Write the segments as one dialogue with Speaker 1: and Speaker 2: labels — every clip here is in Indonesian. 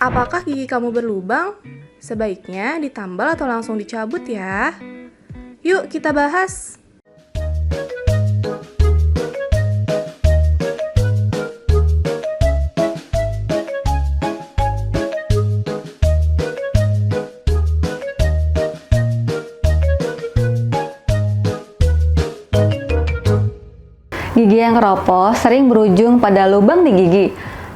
Speaker 1: Apakah gigi kamu berlubang? Sebaiknya ditambal atau langsung dicabut ya. Yuk kita bahas.
Speaker 2: Gigi yang keropos sering berujung pada lubang di gigi.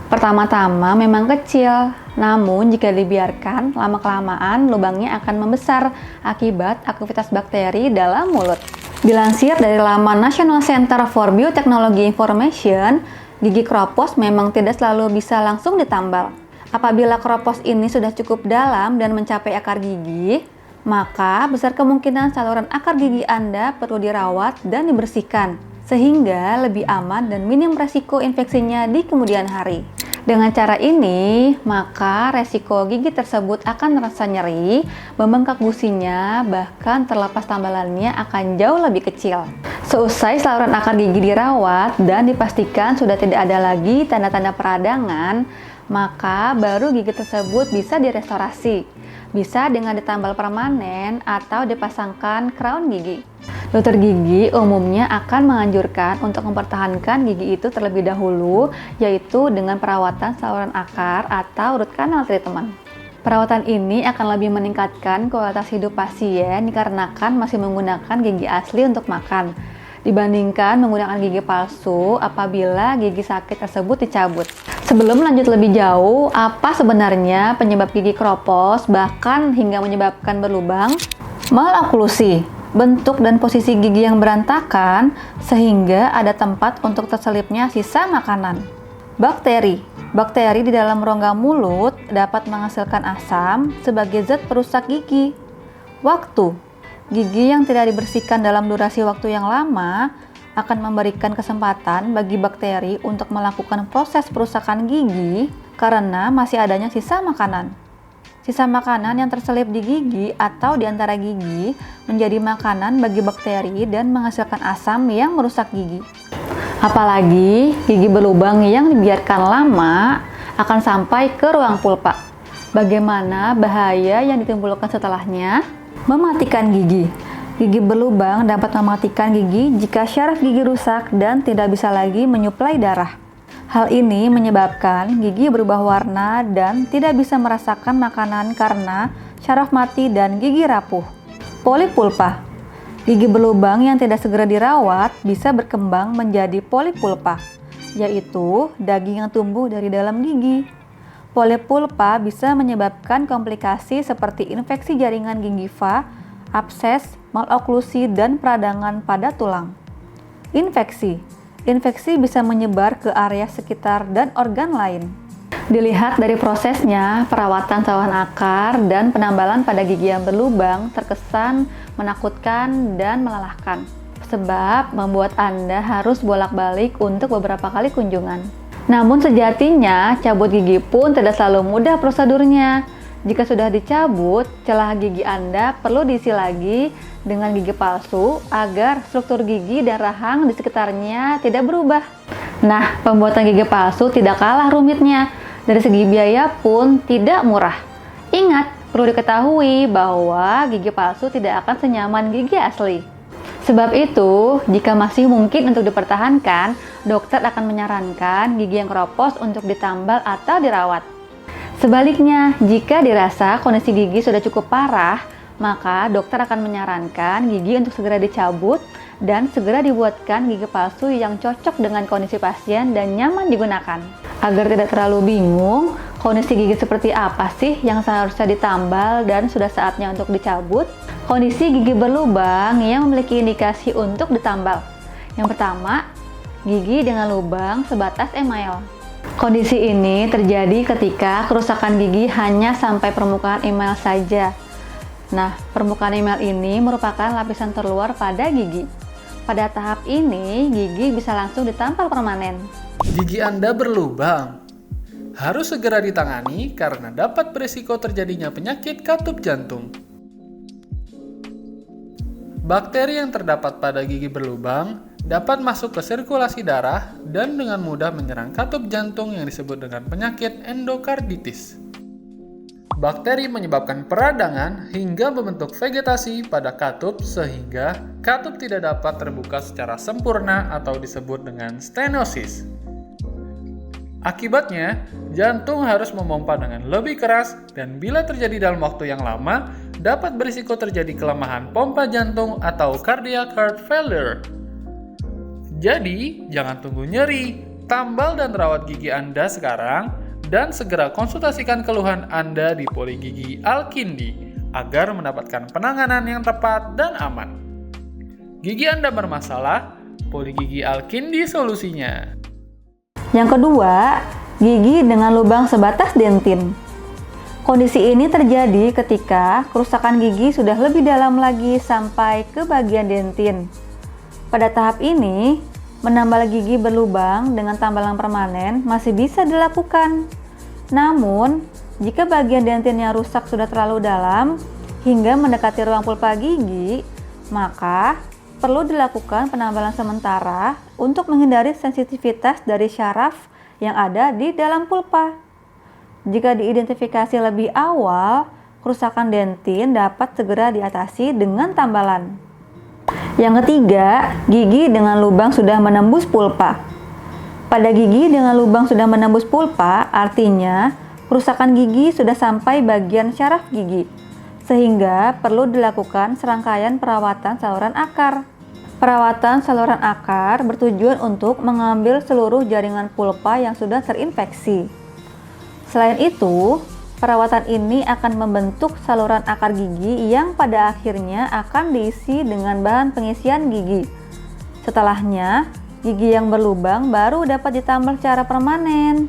Speaker 2: Pertama-tama memang kecil, namun jika dibiarkan, lama-kelamaan lubangnya akan membesar akibat aktivitas bakteri dalam mulut. Dilansir dari laman National Center for Biotechnology Information, gigi keropos memang tidak selalu bisa langsung ditambal. Apabila keropos ini sudah cukup dalam dan mencapai akar gigi, maka besar kemungkinan saluran akar gigi Anda perlu dirawat dan dibersihkan, sehingga lebih aman dan minim resiko infeksinya di kemudian hari. Dengan cara ini, maka resiko gigi tersebut akan terasa nyeri, membengkak gusinya, bahkan terlepas tambalannya akan jauh lebih kecil. Seusai saluran akar gigi dirawat dan dipastikan sudah tidak ada lagi tanda-tanda peradangan, maka baru gigi tersebut bisa direstorasi. Bisa dengan ditambal permanen atau dipasangkan crown gigi. Dokter gigi umumnya akan menganjurkan untuk mempertahankan gigi itu terlebih dahulu, yaitu dengan perawatan saluran akar atau root canal treatment. Perawatan ini akan lebih meningkatkan kualitas hidup pasien dikarenakan masih menggunakan gigi asli untuk makan, dibandingkan menggunakan gigi palsu apabila gigi sakit tersebut dicabut. Sebelum lanjut lebih jauh, apa sebenarnya penyebab gigi keropos bahkan hingga menyebabkan berlubang? Maloklusi, bentuk dan posisi gigi yang berantakan sehingga ada tempat untuk terselipnya sisa makanan. Bakteri di dalam rongga mulut dapat menghasilkan asam sebagai zat perusak gigi. Waktu, gigi yang tidak dibersihkan dalam durasi waktu yang lama akan memberikan kesempatan bagi bakteri untuk melakukan proses perusakan gigi karena masih adanya sisa makanan. Sisa makanan yang terselip di gigi atau di antara gigi menjadi makanan bagi bakteri dan menghasilkan asam yang merusak gigi. Apalagi gigi berlubang yang dibiarkan lama akan sampai ke ruang pulpa. Bagaimana bahaya yang ditimbulkan setelahnya? Mematikan gigi. Gigi berlubang dapat mematikan gigi jika syaraf gigi rusak dan tidak bisa lagi menyuplai darah. Hal ini menyebabkan gigi berubah warna dan tidak bisa merasakan makanan karena syaraf mati dan gigi rapuh. Polipulpa. Gigi berlubang yang tidak segera dirawat bisa berkembang menjadi polipulpa, yaitu daging yang tumbuh dari dalam gigi. Polipulpa bisa menyebabkan komplikasi seperti infeksi jaringan gingiva, abses, maloklusi, dan peradangan pada tulang. Infeksi bisa menyebar ke area sekitar dan organ lain. Dilihat dari prosesnya, perawatan saluran akar dan penambalan pada gigi yang berlubang terkesan menakutkan dan melelahkan, sebab membuat Anda harus bolak-balik untuk beberapa kali kunjungan. Namun sejatinya, cabut gigi pun tidak selalu mudah prosedurnya. Jika sudah dicabut, celah gigi Anda perlu diisi lagi dengan gigi palsu agar struktur gigi dan rahang di sekitarnya tidak berubah. Nah, pembuatan gigi palsu tidak kalah rumitnya. Dari segi biaya pun tidak murah. Ingat, perlu diketahui bahwa gigi palsu tidak akan senyaman gigi asli. Sebab itu, jika masih mungkin untuk dipertahankan, dokter akan menyarankan gigi yang keropos untuk ditambal atau dirawat. Sebaliknya, jika dirasa kondisi gigi sudah cukup parah, maka dokter akan menyarankan gigi untuk segera dicabut dan segera dibuatkan gigi palsu yang cocok dengan kondisi pasien dan nyaman digunakan. Agar tidak terlalu bingung, kondisi gigi seperti apa sih yang seharusnya ditambal dan sudah saatnya untuk dicabut? Kondisi gigi berlubang yang memiliki indikasi untuk ditambal. Yang pertama, gigi dengan lubang sebatas email. Kondisi ini terjadi ketika kerusakan gigi hanya sampai permukaan email saja. Nah, permukaan email ini merupakan lapisan terluar pada gigi. Pada tahap ini, gigi bisa langsung ditampal permanen.
Speaker 3: Gigi Anda berlubang. Harus segera ditangani karena dapat berisiko terjadinya penyakit katup jantung. Bakteri yang terdapat pada gigi berlubang dapat masuk ke sirkulasi darah dan dengan mudah menyerang katup jantung yang disebut dengan penyakit endokarditis. Bakteri menyebabkan peradangan hingga membentuk vegetasi pada katup sehingga katup tidak dapat terbuka secara sempurna atau disebut dengan stenosis. Akibatnya, jantung harus memompa dengan lebih keras dan bila terjadi dalam waktu yang lama, dapat berisiko terjadi kelemahan pompa jantung atau cardiac heart failure. Jadi, jangan tunggu nyeri, tambal dan rawat gigi Anda sekarang dan segera konsultasikan keluhan Anda di Poligigi Alkindi agar mendapatkan penanganan yang tepat dan aman. Gigi Anda bermasalah, Poligigi Alkindi solusinya.
Speaker 2: Yang kedua, gigi dengan lubang sebatas dentin. Kondisi ini terjadi ketika kerusakan gigi sudah lebih dalam lagi sampai ke bagian dentin. Pada tahap ini, menambal gigi berlubang dengan tambalan permanen masih bisa dilakukan. Namun, jika bagian dentinnya rusak sudah terlalu dalam hingga mendekati ruang pulpa gigi, maka perlu dilakukan penambalan sementara untuk menghindari sensitivitas dari syaraf yang ada di dalam pulpa. Jika diidentifikasi lebih awal, kerusakan dentin dapat segera diatasi dengan tambalan. Yang ketiga, gigi dengan lubang sudah menembus pulpa. Pada gigi dengan lubang sudah menembus pulpa, artinya kerusakan gigi sudah sampai bagian syaraf gigi, sehingga perlu dilakukan serangkaian perawatan saluran akar. Perawatan saluran akar bertujuan untuk mengambil seluruh jaringan pulpa yang sudah terinfeksi. Selain itu, perawatan ini akan membentuk saluran akar gigi yang pada akhirnya akan diisi dengan bahan pengisian gigi. Setelahnya, gigi yang berlubang baru dapat ditambal secara permanen.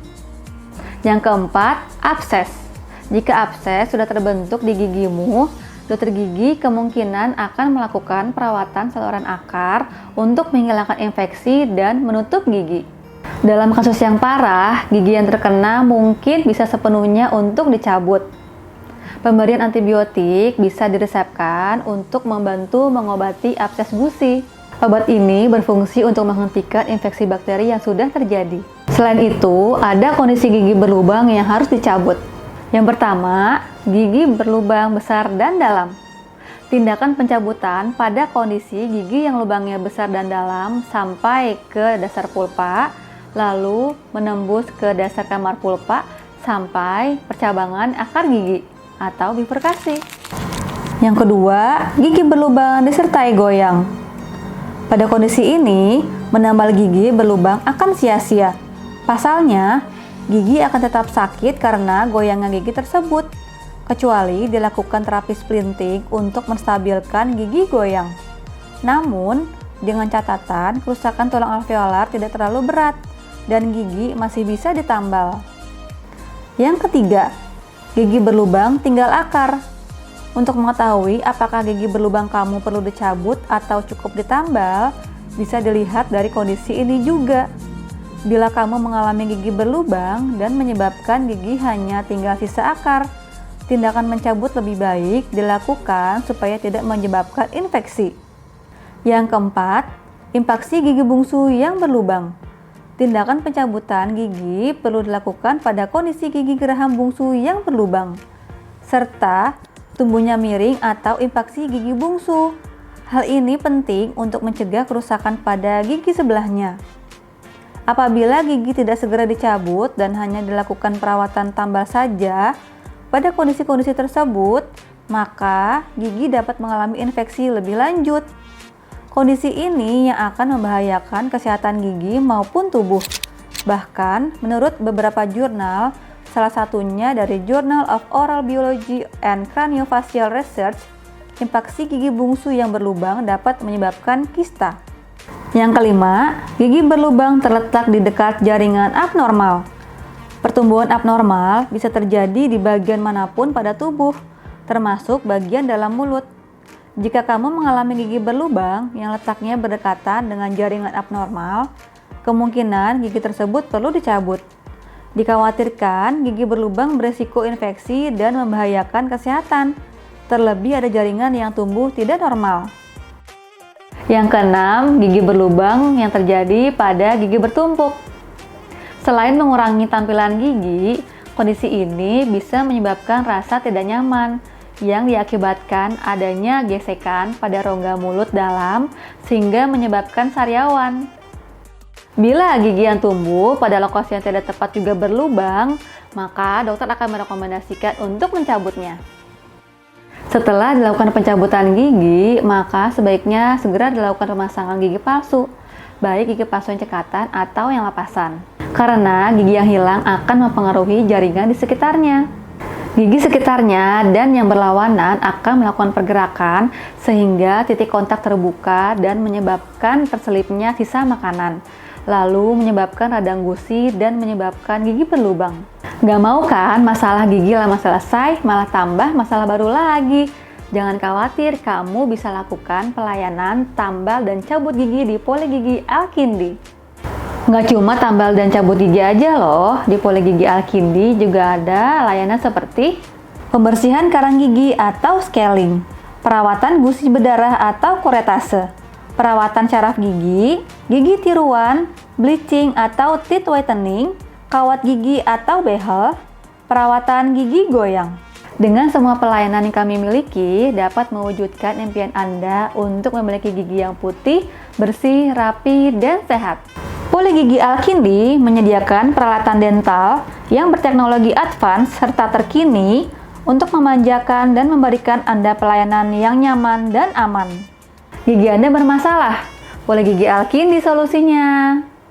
Speaker 2: Yang keempat, abses. Jika abses sudah terbentuk di gigimu, dokter gigi kemungkinan akan melakukan perawatan saluran akar untuk menghilangkan infeksi dan menutup gigi. Dalam kasus yang parah, gigi yang terkena mungkin bisa sepenuhnya untuk dicabut. Pemberian antibiotik bisa diresepkan untuk membantu mengobati abses gusi. Obat ini berfungsi untuk menghentikan infeksi bakteri yang sudah terjadi. Selain itu, ada kondisi gigi berlubang yang harus dicabut. Yang pertama, gigi berlubang besar dan dalam. Tindakan pencabutan pada kondisi gigi yang lubangnya besar dan dalam sampai ke dasar pulpa, lalu menembus ke dasar kamar pulpa sampai percabangan akar gigi atau bifurkasi. Yang kedua, gigi berlubang disertai goyang. Pada kondisi ini, menambal gigi berlubang akan sia-sia. Pasalnya, gigi akan tetap sakit karena goyangan gigi tersebut, kecuali dilakukan terapi splinting untuk menstabilkan gigi goyang. Namun, dengan catatan kerusakan tulang alveolar tidak terlalu berat dan gigi masih bisa ditambal. Yang ketiga, gigi berlubang tinggal akar. Untuk mengetahui apakah gigi berlubang kamu perlu dicabut atau cukup ditambal, bisa dilihat dari kondisi ini juga. Bila kamu mengalami gigi berlubang dan menyebabkan gigi hanya tinggal sisa akar, tindakan mencabut lebih baik dilakukan supaya tidak menyebabkan infeksi. Yang keempat, impaksi gigi bungsu yang berlubang. Tindakan pencabutan gigi perlu dilakukan pada kondisi gigi geraham bungsu yang berlubang, serta tumbuhnya miring atau impaksi gigi bungsu. Hal ini penting untuk mencegah kerusakan pada gigi sebelahnya. Apabila gigi tidak segera dicabut dan hanya dilakukan perawatan tambal saja, pada kondisi-kondisi tersebut, maka gigi dapat mengalami infeksi lebih lanjut. Kondisi ini yang akan membahayakan kesehatan gigi maupun tubuh. Bahkan, menurut beberapa jurnal, salah satunya dari Journal of Oral Biology and Craniofacial Research, impaksi gigi bungsu yang berlubang dapat menyebabkan kista. Yang kelima, gigi berlubang terletak di dekat jaringan abnormal. Pertumbuhan abnormal bisa terjadi di bagian manapun pada tubuh, termasuk bagian dalam mulut. Jika kamu mengalami gigi berlubang yang letaknya berdekatan dengan jaringan abnormal, kemungkinan gigi tersebut perlu dicabut. Dikhawatirkan gigi berlubang beresiko infeksi dan membahayakan kesehatan, terlebih ada jaringan yang tumbuh tidak normal. Yang keenam, gigi berlubang yang terjadi pada gigi bertumpuk. Selain mengurangi tampilan gigi, Kondisi ini bisa menyebabkan rasa tidak nyaman yang diakibatkan adanya gesekan pada rongga mulut dalam sehingga menyebabkan sariawan. Bila gigi yang tumbuh pada lokasi yang tidak tepat juga berlubang, maka dokter akan merekomendasikan untuk mencabutnya. Setelah dilakukan pencabutan gigi, maka sebaiknya segera dilakukan pemasangan gigi palsu, baik gigi palsu yang cekatan atau yang lapasan. Karena gigi yang hilang akan mempengaruhi jaringan di sekitarnya. Gigi sekitarnya dan yang berlawanan akan melakukan pergerakan sehingga titik kontak terbuka dan menyebabkan terselipnya sisa makanan, lalu menyebabkan radang gusi dan menyebabkan gigi berlubang. Gak mau kan masalah gigi lama selesai, malah tambah masalah baru lagi? Jangan khawatir, kamu bisa lakukan pelayanan tambal dan cabut gigi di Poligigi Alkindi. Nggak cuma tambal dan cabut gigi aja loh, di Poligigi Alkindi juga ada layanan seperti pembersihan karang gigi atau scaling, perawatan gusi berdarah atau kuretase, perawatan syaraf gigi, gigi tiruan, bleaching atau teeth whitening, kawat gigi atau behel, perawatan gigi goyang. Dengan semua pelayanan yang kami miliki, dapat mewujudkan impian Anda untuk memiliki gigi yang putih, bersih, rapi, dan sehat. Poligigi Alkindi menyediakan peralatan dental yang berteknologi advance serta terkini untuk memanjakan dan memberikan Anda pelayanan yang nyaman dan aman. Gigi Anda bermasalah? Poligigi Alkindi solusinya.